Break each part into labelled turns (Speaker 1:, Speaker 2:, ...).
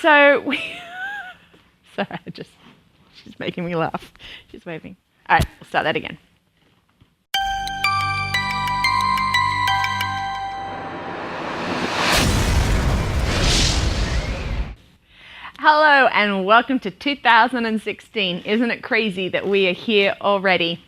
Speaker 1: So sorry, she's making me laugh. She's waving. All right, we'll start that again. Hello and welcome to 2016. Isn't it crazy that we are here already?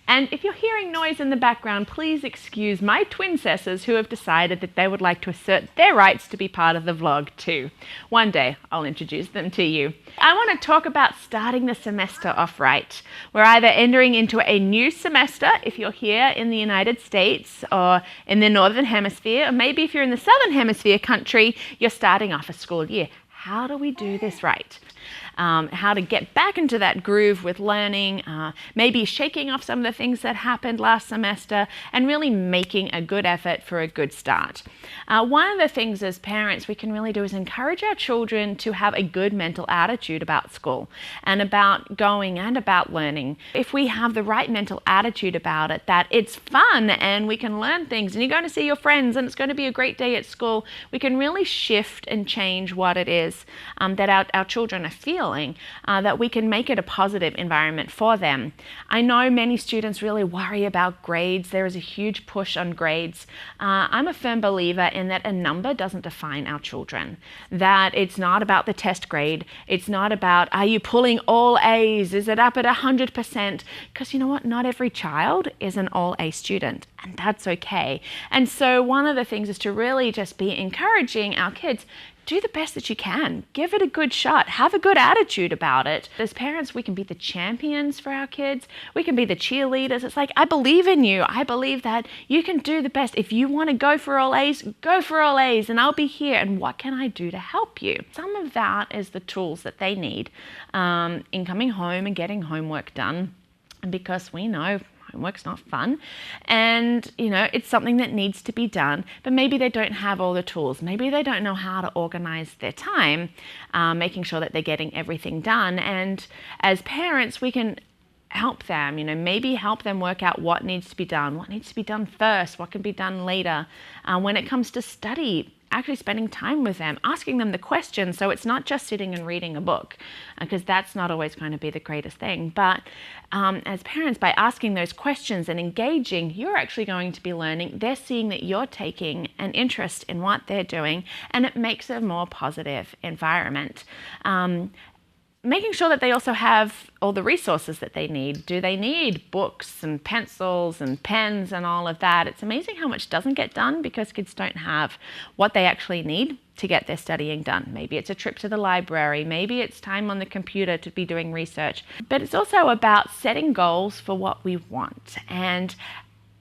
Speaker 1: And if you're hearing noise in the background, please excuse my twincesses who have decided that they would like to assert their rights to be part of the vlog too. One day I'll introduce them to you. I want to talk about starting the semester off right. We're either entering into a new semester if you're here in the United States or in the Northern Hemisphere, or maybe if you're in the Southern Hemisphere country, you're starting off a school year. How do we do this right? How to get back into that groove with learning, maybe shaking off some of the things that happened last semester and really making a good effort for a good start. One of the things as parents we can really do is encourage our children to have a good mental attitude about school and about going and about learning. If we have the right mental attitude about it, that it's fun and we can learn things and you're going to see your friends and it's going to be a great day at school, we can really shift and change what it is that our children are feeling. That we can make it a positive environment for them. I know many students really worry about grades. There is a huge push on grades. I'm a firm believer in that a number doesn't define our children. That it's not about the test grade. It's not about, are you pulling all A's? Is it up at 100%? Because you know what? Not every child is an all A student. And that's okay. And so one of the things is to really just be encouraging our kids, do the best that you can. Give it a good shot. Have a good attitude about it. As parents, we can be the champions for our kids. We can be the cheerleaders. It's like, I believe in you. I believe that you can do the best. If you want to go for all A's, go for all A's and I'll be here. And what can I do to help you? Some of that is the tools that they need in coming home and getting homework done. Because we know homework's not fun and it's something that needs to be done, but maybe they don't have all the tools. Maybe they don't know how to organize their time, making sure that they're getting everything done. And as parents, we can help them, maybe help them work out what needs to be done first, what can be done later. When it comes to study, actually spending time with them, asking them the questions, so it's not just sitting and reading a book, because that's not always going to be the greatest thing. But as parents, by asking those questions and engaging, you're actually going to be learning. They're seeing that you're taking an interest in what they're doing, and it makes a more positive environment. Making sure that they also have all the resources that they need. Do they need books and pencils and pens and all of that? It's amazing how much doesn't get done because kids don't have what they actually need to get their studying done. Maybe it's a trip to the library, maybe it's time on the computer to be doing research. But it's also about setting goals for what we want. And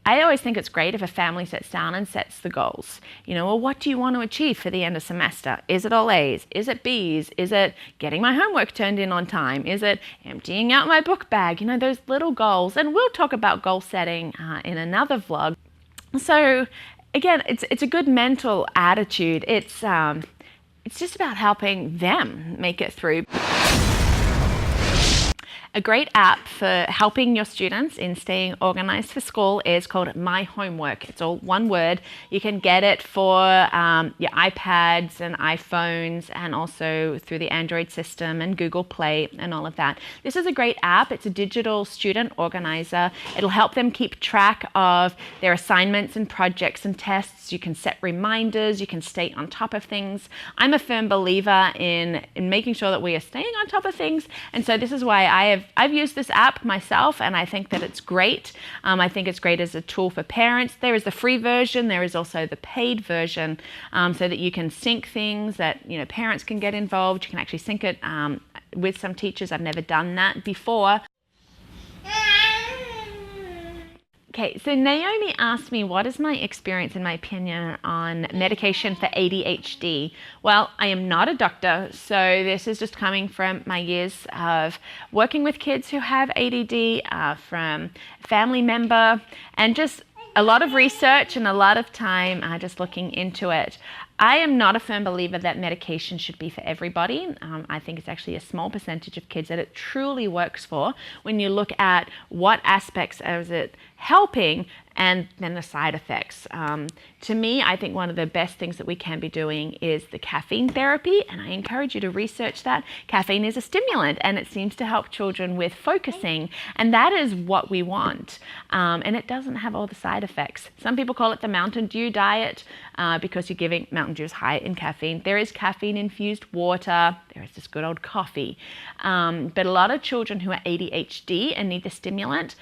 Speaker 1: I always think it's great if a family sits down and sets the goals. Well, what do you want to achieve for the end of semester? Is it all A's? Is it B's? Is it getting my homework turned in on time? Is it emptying out my book bag? Those little goals. And we'll talk about goal setting in another vlog. So again, it's a good mental attitude. It's just about helping them make it through. A great app for helping your students in staying organized for school is called MyHomework. It's all one word. You can get it for your iPads and iPhones and also through the Android system and Google Play and all of that. This is a great app. It's a digital student organizer. It'll help them keep track of their assignments and projects and tests. You can set reminders. You can stay on top of things. I'm a firm believer in making sure that we are staying on top of things. And so this is why I've used this app myself, and I think that it's great. I think it's great as a tool for parents. There is the free version. There is also the paid version, so that you can sync things that parents can get involved. You can actually sync it with some teachers. I've never done that before. Okay, so Naomi asked me, what is my experience and my opinion on medication for ADHD? Well, I am not a doctor, so this is just coming from my years of working with kids who have ADD, from family member, and just a lot of research and a lot of time just looking into it. I am not a firm believer that medication should be for everybody. I think it's actually a small percentage of kids that it truly works for when you look at what aspects of it helping, and then the side effects. To me, I think one of the best things that we can be doing is the caffeine therapy, and I encourage you to research that. Caffeine is a stimulant, and it seems to help children with focusing, and that is what we want. And it doesn't have all the side effects. Some people call it the Mountain Dew diet because you're giving Mountain Dew is high in caffeine. There is caffeine-infused water. There is just good old coffee. But a lot of children who are ADHD and need the stimulant,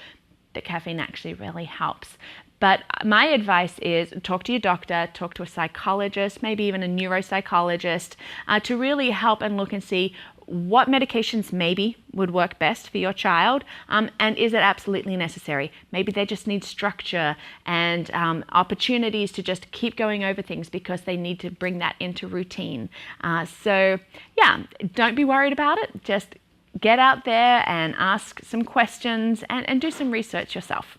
Speaker 1: the caffeine actually really helps. But my advice is talk to your doctor, talk to a psychologist, maybe even a neuropsychologist, to really help and look and see what medications maybe would work best for your child, and is it absolutely necessary? Maybe they just need structure and opportunities to just keep going over things because they need to bring that into routine. So yeah, don't be worried about it. Just get out there and ask some questions and do some research yourself.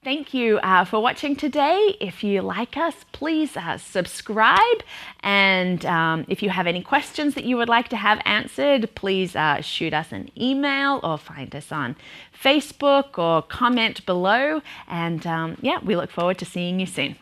Speaker 1: Thank you for watching today. If you like us, please subscribe. And if you have any questions that you would like to have answered, please shoot us an email or find us on Facebook or comment below. And yeah, we look forward to seeing you soon.